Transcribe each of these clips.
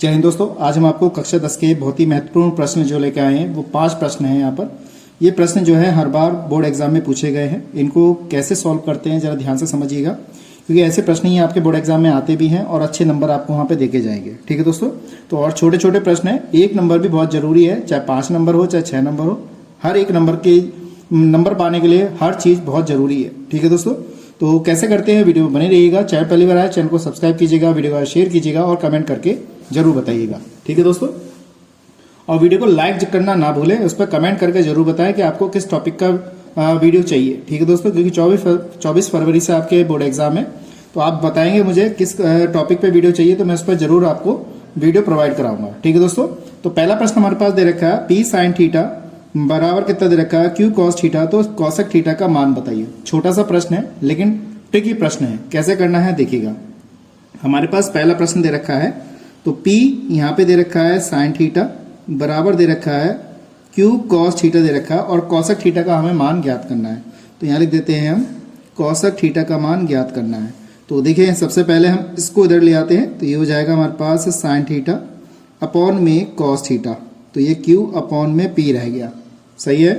जय हिंद दोस्तों, आज हम आपको कक्षा 10 के बहुत ही महत्वपूर्ण प्रश्न जो लेकर आए हैं वो 5 प्रश्न हैं। यहाँ पर ये प्रश्न जो है हर बार बोर्ड एग्जाम में पूछे गए हैं। इनको कैसे सॉल्व करते हैं जरा ध्यान से समझिएगा, क्योंकि ऐसे प्रश्न ही आपके बोर्ड एग्जाम में आते भी हैं और अच्छे नंबर आपको वहाँ पे देके जाएंगे। ठीक है दोस्तों, तो और छोटे छोटे प्रश्न है, 1 नंबर भी बहुत जरूरी है, चाहे 5 नंबर हो चाहे 6 नंबर हो, हर एक नंबर के नंबर पाने के लिए हर चीज बहुत जरूरी है। ठीक है दोस्तों, तो कैसे करते हैं वीडियो में बने रहिएगा। चैनल पहली बार आए चैनल को सब्सक्राइब कीजिएगा, वीडियो को शेयर कीजिएगा और कमेंट करके जरूर बताइएगा। ठीक है दोस्तों, और वीडियो को लाइक करना ना भूलें, उस पर कमेंट करके जरूर बताएं कि आपको किस टॉपिक का वीडियो चाहिए। ठीक है दोस्तों, क्योंकि 24 फरवरी से आपके बोर्ड एग्जाम है, तो आप बताएंगे मुझे किस टॉपिक पे वीडियो चाहिए, तो मैं उस पर जरूर आपको वीडियो प्रोवाइड कराऊंगा। ठीक है दोस्तों, तो पहला प्रश्न हमारे पास दे रखा है पी साइन थीटा बराबर कितना दे रखा है क्यू कॉस थीटा, तो कॉसेक थीटा का मान बताइए। छोटा सा प्रश्न है लेकिन ट्रिकी प्रश्न है, कैसे करना है देखिएगा। हमारे पास पहला प्रश्न दे रखा है, तो P यहाँ पे दे रखा है साइन थीटा बराबर दे रखा है Q कॉस थीटा दे रखा है और कॉसेक थीटा का हमें मान ज्ञात करना है। तो यहाँ लिख देते हैं हम कॉसेक थीटा का मान ज्ञात करना है। तो देखिए सबसे पहले हम इसको इधर ले आते हैं, तो ये हो जाएगा हमारे पास साइन थीटा अपॉन में कॉस थीटा, तो ये Q अपॉन में P रह गया। सही है,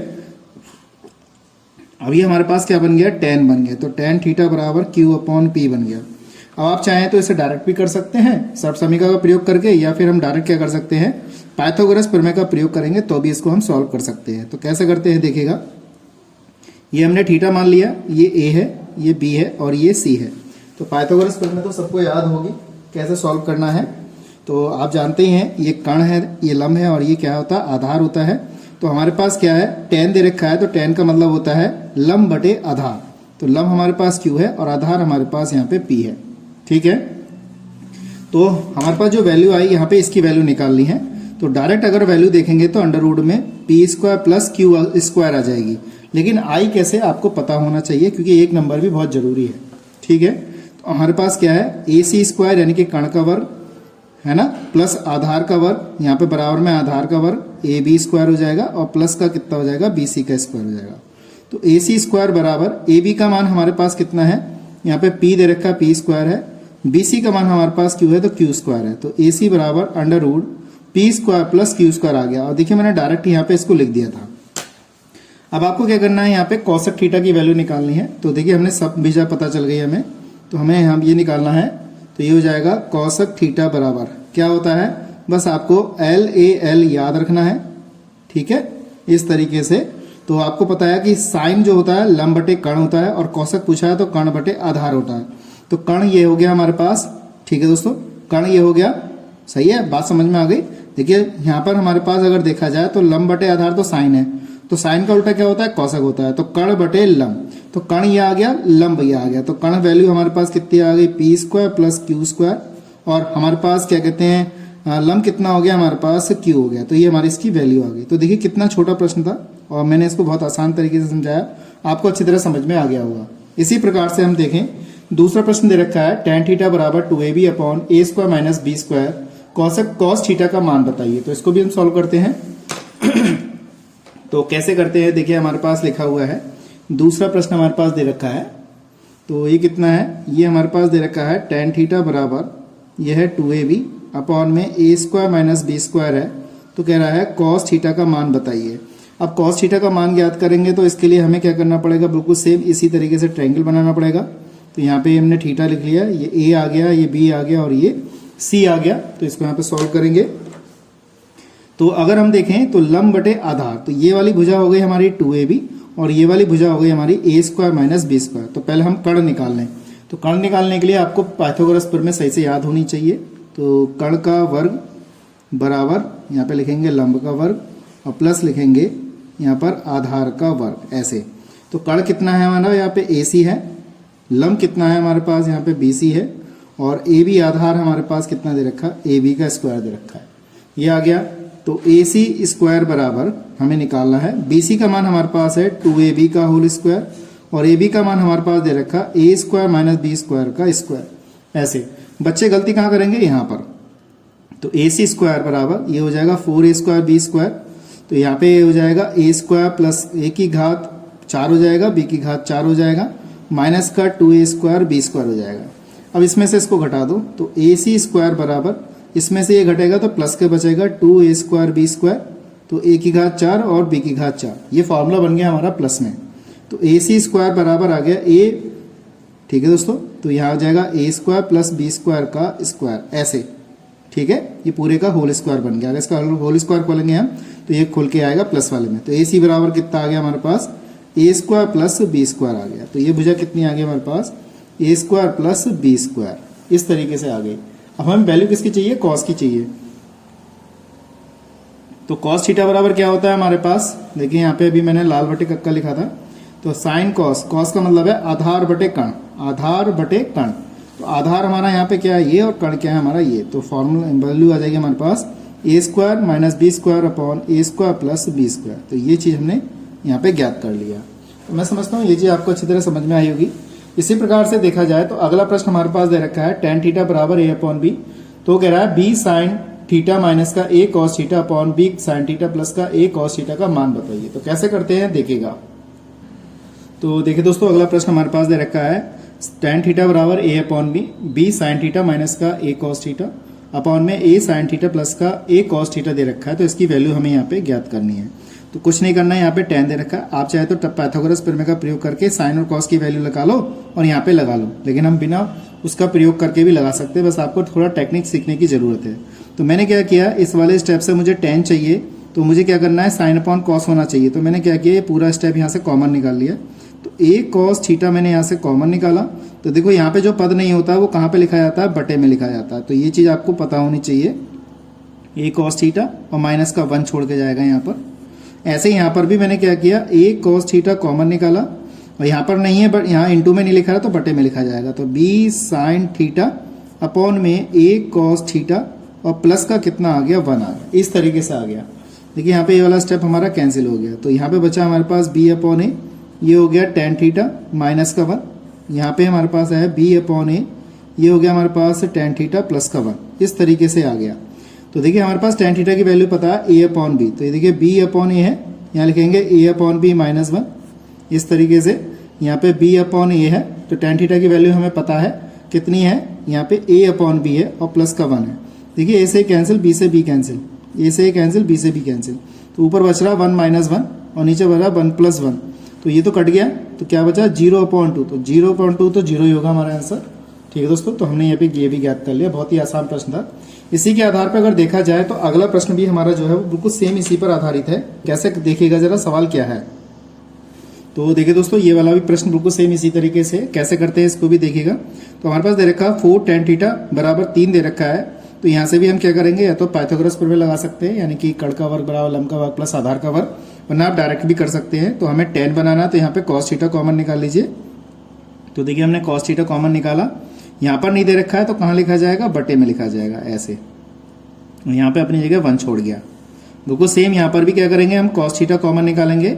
अभी हमारे पास क्या बन गया, टेन बन गया, तो टेन थीटा बराबर Q अपॉन P बन गया। अब आप चाहें तो इसे डायरेक्ट भी कर सकते हैं सर्व समीकरण का प्रयोग करके, या फिर हम डायरेक्ट क्या कर सकते हैं, पाइथागोरस प्रमेय का प्रयोग करेंगे तो भी इसको हम सॉल्व कर सकते हैं। तो कैसे करते हैं देखिएगा, ये हमने थीटा मान लिया, ये A है, ये B है और ये C है। तो पाइथागोरस प्रमेय तो सबको याद होगी कैसे सॉल्व करना है। तो आप जानते ही हैं ये कण है, ये लंब है और ये क्या होता है, आधार होता है। तो हमारे पास क्या है, टेन दे रखा है, तो टेन का मतलब होता है लंब बटे आधार। तो लंब हमारे पास Q है और आधार हमारे पास यहाँ पे P है। ठीक है, तो हमारे पास जो वैल्यू आई यहाँ पे इसकी वैल्यू निकालनी है। तो डायरेक्ट अगर वैल्यू देखेंगे तो अंडर रूट में P square plus Q square आ जाएगी, लेकिन आई कैसे आपको पता होना चाहिए, क्योंकि 1 नंबर भी बहुत जरूरी है। ठीक है, तो हमारे पास क्या है, ए सी स्क्वायर यानी कि कण का वर्ग है ना, प्लस आधार का वर्ग, यहाँ पे बराबर में आधार का वर्ग ए बी स्क्वायर हो जाएगा और प्लस का कितना हो जाएगा, बी सी का स्क्वायर हो जाएगा। तो ए सी स्क्वायर बराबर ए बी का मान हमारे पास कितना है, यहाँ पे पी दे रखा है, पी स्क्वायर है, BC का मान हमारे पास Q है तो Q स्क्वायर है। तो AC बराबर under root P square plus Q square आ गया। और देखिए मैंने डायरेक्ट यहाँ पे इसको लिख दिया था। अब आपको क्या करना है, यहाँ पे कॉसेक थीटा की वैल्यू निकालनी है। तो देखिए हमने सब बीजा पता चल गई हमें, तो हमें हम ये निकालना है। तो ये हो जाएगा कॉसेक थीटा बराबर क्या होता है, बस आपको LAL याद रखना है। ठीक है, इस तरीके से। तो आपको पता है कि साइन जो होता है लंब बटे कण होता है और कॉसेक पूछा है तो कण बटे आधार होता है। तो कण ये हो गया हमारे पास। ठीक है दोस्तों, कण ये हो गया। सही है, बात समझ में आ गई। देखिए यहाँ पर हमारे पास अगर देखा जाए तो लंब बटे आधार तो साइन है, तो साइन का उल्टा क्या होता है, कॉसेक होता है। तो कण बटे लंब, तो कण ये आ गया, लंब ये आ गया। तो कण वैल्यू हमारे पास कितनी आ गई, P square plus Q square, और हमारे पास क्या कहते हैं, लंब कितना हो गया हमारे पास, क्यू हो गया। तो ये हमारी इसकी वैल्यू आ गई। तो देखिए कितना छोटा प्रश्न था और मैंने इसको बहुत आसान तरीके से समझाया, आपको अच्छी तरह समझ में आ गया होगा। इसी प्रकार से हम देखें, दूसरा प्रश्न दे रखा है tan थीटा बराबर 2ab upon A square minus B square cosec cos theta का मान बताइए। तो इसको भी हम सॉल्व करते हैं। तो कैसे करते हैं देखिए, हमारे पास लिखा हुआ है, दूसरा प्रश्न हमारे पास दे रखा है। तो ये कितना है, ये हमारे पास दे रखा है tan थीटा बराबर यह है 2ab अपॉन में ए स्क्वायर माइनस बी स्क्वायर है। तो कह रहा है कॉस थीटा का मान बताइए। अब कॉस थीटा का मान ज्ञात करेंगे तो इसके लिए हमें क्या करना पड़ेगा, बिल्कुल सेम इसी तरीके से ट्रायंगल बनाना पड़ेगा। तो यहाँ पे हमने थीटा लिख लिया, ये A आ गया, ये B आ गया और ये C आ गया। तो इसको यहाँ पे सॉल्व करेंगे। तो अगर हम देखें तो लंब बटे आधार, तो ये वाली भुजा हो गई हमारी 2ab और ये वाली भुजा हो गई हमारी ए स्क्वायर माइनस बी स्क्वायर। तो पहले हम कर्ण निकाल लें। तो कर्ण निकालने के लिए आपको पाइथागोरस प्रमेय सही से याद होनी चाहिए। तो कर्ण का वर्ग बराबर यहाँ पे लिखेंगे लंब का वर्ग और प्लस लिखेंगे यहाँ पर आधार का वर्ग, ऐसे। तो कर्ण कितना है हमारा, यहाँ पे AC है, लंब कितना है हमारे पास, यहाँ पे BC है, और AB आधार हमारे पास कितना दे रखा है, AB का स्क्वायर दे रखा है, ये आ गया। तो AC स्क्वायर बराबर हमें निकालना है, BC का मान हमारे पास है 2AB का होल स्क्वायर और AB का मान हमारे पास दे रखा A square minus B square का स्क्वायर। ऐसे बच्चे गलती कहाँ करेंगे, यहाँ पर। तो AC स्क्वायर बराबर ये हो जाएगा 4A स्क्वायर B स्क्वायर। तो यहाँ पे हो जाएगा A स्क्वायर प्लस A की घात 4 हो जाएगा, B की घात 4 हो जाएगा, माइनस का 2A स्क्वायर B स्क्वायर हो जाएगा। अब इसमें से इसको घटा दो, तो AC स्क्वायर बराबर इसमें से ये घटेगा तो प्लस के बचेगा 2a² b², तो a की घात 4 और b की घात 4, ये फॉर्मूला बन गया हमारा प्लस में। तो ac² बराबर आ गया a, ठीक है दोस्तों, तो यहाँ आ जाएगा a² प्लस b² का स्क्वायर, ऐसे, ठीक है, ये पूरे का होल स्क्वायर बन गया। अगर इसका होल स्क्वायर खोलेंगे हम तो ये खुल के आएगा प्लस वाले में। तो ac बराबर कितना आ गया हमारे पास, a² प्लस b² आ गया। तो ये भुजा कितनी आ गई हमारे पास, a² प्लस b², इस तरीके से आ गई। अब हमें वैल्यू किसकी चाहिए, कॉस की चाहिए। तो कॉस थीटा बराबर क्या होता है हमारे पास, देखिए यहाँ पे अभी मैंने लाल बटे कक्का लिखा था, तो साइन कॉस, कॉस का मतलब है आधार बटे कण, आधार बटे कण। तो आधार हमारा यहाँ पे क्या है ये, और कण क्या है हमारा ये। तो फॉर्मूला वैल्यू आ जाएगी हमारे पास a² minus b² upon a² plus b²। तो ये चीज़ हमने यहाँ पे ज्ञात कर लिया। तो मैं समझता हूँ ये चीज़ आपको अच्छी तरह समझ में आई होगी। इसी प्रकार से देखा जाए तो अगला प्रश्न हमारे पास दे रखा है tan थीटा बराबर a अपॉन b। तो कह रहा है b साइन थीटा माइनस का a cos theta upon b sine theta plus का a कॉस थीटा का मान बताइए। तो कैसे करते हैं देखिएगा। तो देखिए दोस्तों, अगला प्रश्न हमारे पास दे रखा है tan थीटा बराबर a upon b, b sine theta minus का a कॉस थीटा अपॉन में a साइन थीटा प्लस का a कॉस थीटा दे रखा है। तो इसकी वैल्यू हमें यहाँ पे ज्ञात करनी है। तो कुछ नहीं करना है, यहाँ पे tan दे रखा है, आप चाहे तो पाइथागोरस प्रमेय का प्रयोग करके साइन और कॉस की वैल्यू लगा लो और यहाँ पे लगा लो, लेकिन हम बिना उसका प्रयोग करके भी लगा सकते हैं, बस आपको थोड़ा टेक्निक सीखने की जरूरत है। तो मैंने क्या किया, इस वाले स्टेप से मुझे tan चाहिए, तो मुझे क्या करना है, साइन अपॉन कॉस होना चाहिए। तो मैंने क्या किया, ये पूरा स्टेप यहाँ से कॉमन निकाल लिया। तो a कॉस थीटा मैंने यहाँ से कॉमन निकाला। तो देखो यहाँ पे जो पद नहीं होता वो कहाँ पे लिखा जाता है, बटे में लिखा जाता है। तो ये चीज़ आपको पता होनी चाहिए, a कॉस थीटा और माइनस का 1 छोड़ के जाएगा यहाँ पर। ऐसे ही यहाँ पर भी मैंने क्या किया, a कॉस थीटा कॉमन निकाला और यहाँ पर नहीं है, बट यहाँ इंटू में नहीं लिखा है तो बटे में लिखा जाएगा। तो b साइन थीटा अपॉन में a कॉस थीटा और प्लस का कितना आ गया, 1 आ गया। इस तरीके से आ गया। देखिए यहाँ पे ये वाला स्टेप हमारा कैंसिल हो गया। तो यहाँ पे बचा हमारे पास b अपॉन a, ये हो गया tan थीटा माइनस का 1। यहाँ पे हमारे पास है b अपॉन a, ये हो गया हमारे पास tan थीटा प्लस का 1। इस तरीके से आ गया। तो देखिए हमारे पास tan थीटा की वैल्यू पता है a अपॉन b। तो ये देखिए b अपॉन a है, यहाँ लिखेंगे a अपॉन b माइनस 1। इस तरीके से यहाँ पे b अपॉन a है, तो tan थीटा की वैल्यू हमें पता है कितनी है, यहाँ पे a अपॉन b है और प्लस का 1 है। देखिए a से कैंसिल, b से b कैंसिल, a से कैंसिल, b से b कैंसिल। तो ऊपर बच रहा 1 माइनस 1 और नीचे बच रहा 1 प्लस 1। तो ये तो कट गया, तो क्या बचा 0/2। तो 0/2 तो 0 ही होगा हमारा आंसर। ठीक है दोस्तों, तो हमने यहाँ पे ये भी ज्ञात कर लिया। बहुत ही आसान प्रश्न था। इसी के आधार पर अगर देखा जाए तो अगला प्रश्न भी हमारा जो है वो बिल्कुल सेम इसी पर आधारित है। कैसे देखिएगा जरा, सवाल क्या है। तो देखिए दोस्तों, ये वाला भी प्रश्न बिल्कुल सेम इसी तरीके से कैसे करते हैं इसको भी देखिएगा। तो हमारे पास दे रखा 4 tan थीटा बराबर 3 दे रखा है। तो यहाँ से भी हम क्या करेंगे, या तो पाइथागोरस प्रमेय लगा सकते हैं, यानी कि कण का वर्ग बराबर लंब का वर्ग प्लस आधार का वर्ग, वरना आप डायरेक्ट भी कर सकते हैं। तो हमें tan बनाना, तो यहाँ पे cos थीटा कॉमन निकाल लीजिए। तो देखिए हमने cos थीटा कॉमन निकाला, यहाँ पर नहीं दे रखा है तो कहाँ लिखा जाएगा, बटे में लिखा जाएगा ऐसे। यहाँ पे अपनी जगह 1 छोड़ गया। बिल्कुल सेम यहाँ पर भी क्या करेंगे, हम cos थीटा कॉमन निकालेंगे।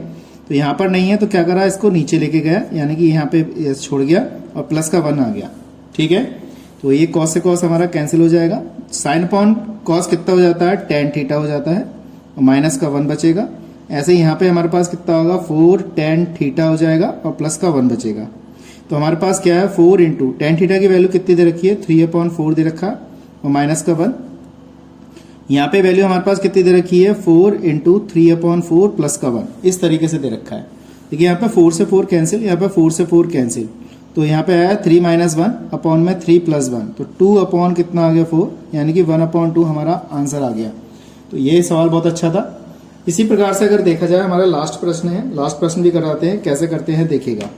तो यहाँ पर नहीं है तो क्या करा, इसको नीचे लेके गया, यानी कि यहाँ पे छोड़ गया और प्लस का 1 आ गया। ठीक है, तो ये cos से cos हमारा कैंसिल हो जाएगा। साइन अपॉन cos कितना हो जाता है, tan थीटा हो जाता है और माइनस का 1 बचेगा। ऐसे यहाँ पे हमारे पास कितना होगा, 4 tan थीटा हो जाएगा और प्लस का 1 बचेगा। तो हमारे पास क्या है, 4 इंटू tan थीटा की वैल्यू कितनी दे रखी है, 3/4 दे रखा और माइनस का 1। यहाँ पे वैल्यू हमारे पास कितनी दे रखी है, 4 इंटू 3/4 प्लस का 1। इस तरीके से दे रखा है। देखिए यहाँ पे 4 से 4 कैंसिल, यहाँ पे 4 से 4 कैंसिल। तो यहाँ पे आया 3 माइनस 1 अपॉन में 3 प्लस 1। तो 2 अपॉन कितना आ गया, 4, यानी कि 1/2 हमारा आंसर आ गया। तो ये सवाल बहुत अच्छा था। इसी प्रकार से अगर देखा जाए हमारा लास्ट प्रश्न है, लास्ट प्रश्न भी कराते हैं, कैसे करते हैं देखिएगा।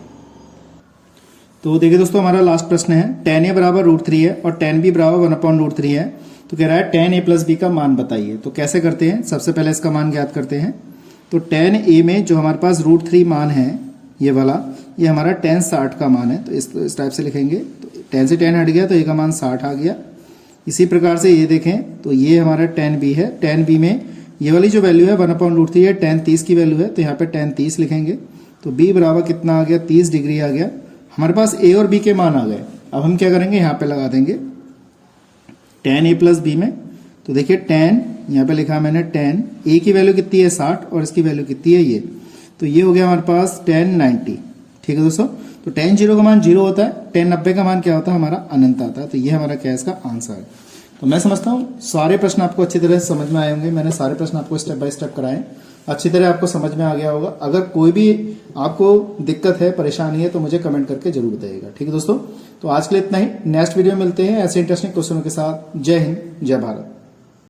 तो देखिए दोस्तों, हमारा लास्ट प्रश्न है, tan a बराबर √3 है और tan b बराबर 1/√3 है। तो कह रहा है tan a प्लस b का मान बताइए। तो कैसे करते हैं, सबसे पहले इसका मान ज्ञात करते हैं। तो tan a में जो हमारे पास √3 मान है, ये वाला, ये हमारा tan 60 का मान है। तो इस टाइप से लिखेंगे। तो tan से tan हट गया तो a का मान 60 आ गया। इसी प्रकार से ये देखें तो ये हमारा tan b है। tan b में ये वाली जो वैल्यू है 1/√3 है, tan 30 की वैल्यू है, तो यहाँ पे tan 30 लिखेंगे। तो b बराबर कितना आ गया, 30 डिग्री आ गया। हमारे पास a और b के मान आ गए। अब हम क्या करेंगे, यहाँ पे लगा देंगे tan a प्लस b में। तो देखिए tan, यहाँ पे लिखा मैंने tan a की वैल्यू कितनी है, 60, और इसकी वैल्यू कितनी है, ये। तो ये हो गया हमारे पास tan 90। ठीक है दोस्तों, तो tan 0 का मान 0 होता है, tan 90 का मान क्या होता है, हमारा अनंत आता है। तो ये हमारा क्या है, इसका आंसर है। तो मैं समझता हूँ सारे प्रश्न आपको अच्छी तरह से समझ में आए होंगे। मैंने सारे प्रश्न आपको स्टेप बाय स्टेप कराए, अच्छी तरह आपको समझ में आ गया होगा। अगर कोई भी आपको दिक्कत है, परेशानी है, तो मुझे कमेंट करके जरूर बताइएगा। ठीक है दोस्तों, तो आज के लिए इतना ही। नेक्स्ट वीडियो में मिलते हैं ऐसे इंटरेस्टिंग क्वेश्चनों के साथ। जय हिंद, जय भारत।